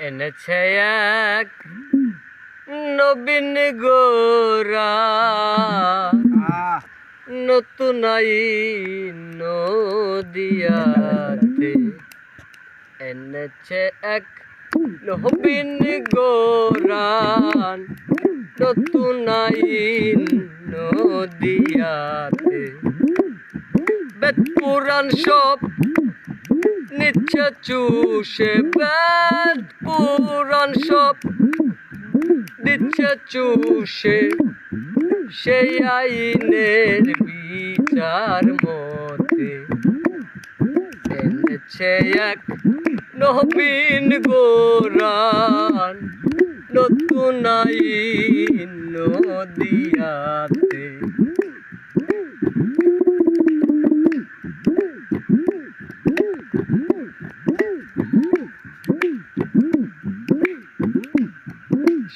এনেছে এক নবীন গোরা নতুন আইন নদিয়াতে এনেছে এক নবীন গোরা নতুন আইন নদিয়াতে বেদ পুরাণ সব নিচ্ছে চুষে বেদ পুরাণ সব দিচ্ছে চুষে সেই আইনের বিচার মতে এনেছে এক নবীন গোরান নতুন আইন নদিয়াতে।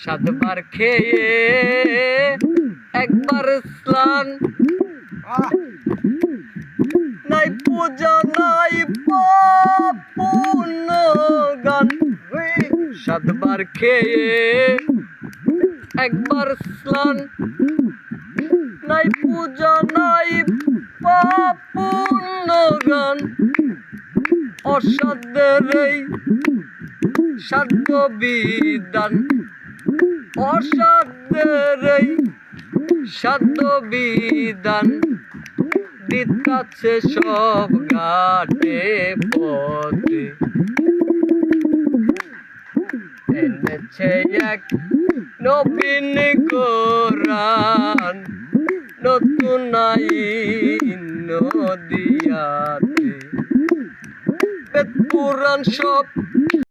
সাতবার খেয়ে একবার স্নান নাই পূজা নাই পুণ্য গান। সাতবার খেয়ে একবার স্নান নাই পূজা নাই পুণ্য গান। অসাধ্যের এই সাধ্য বিধান অসাধ্যের এই সাধ্য বিধান দিতাছে সব ঘাটে পথে। এনেছে এক নবীন গোরান নতুন আইন নদিয়াতে। বেদ পুরাণ সব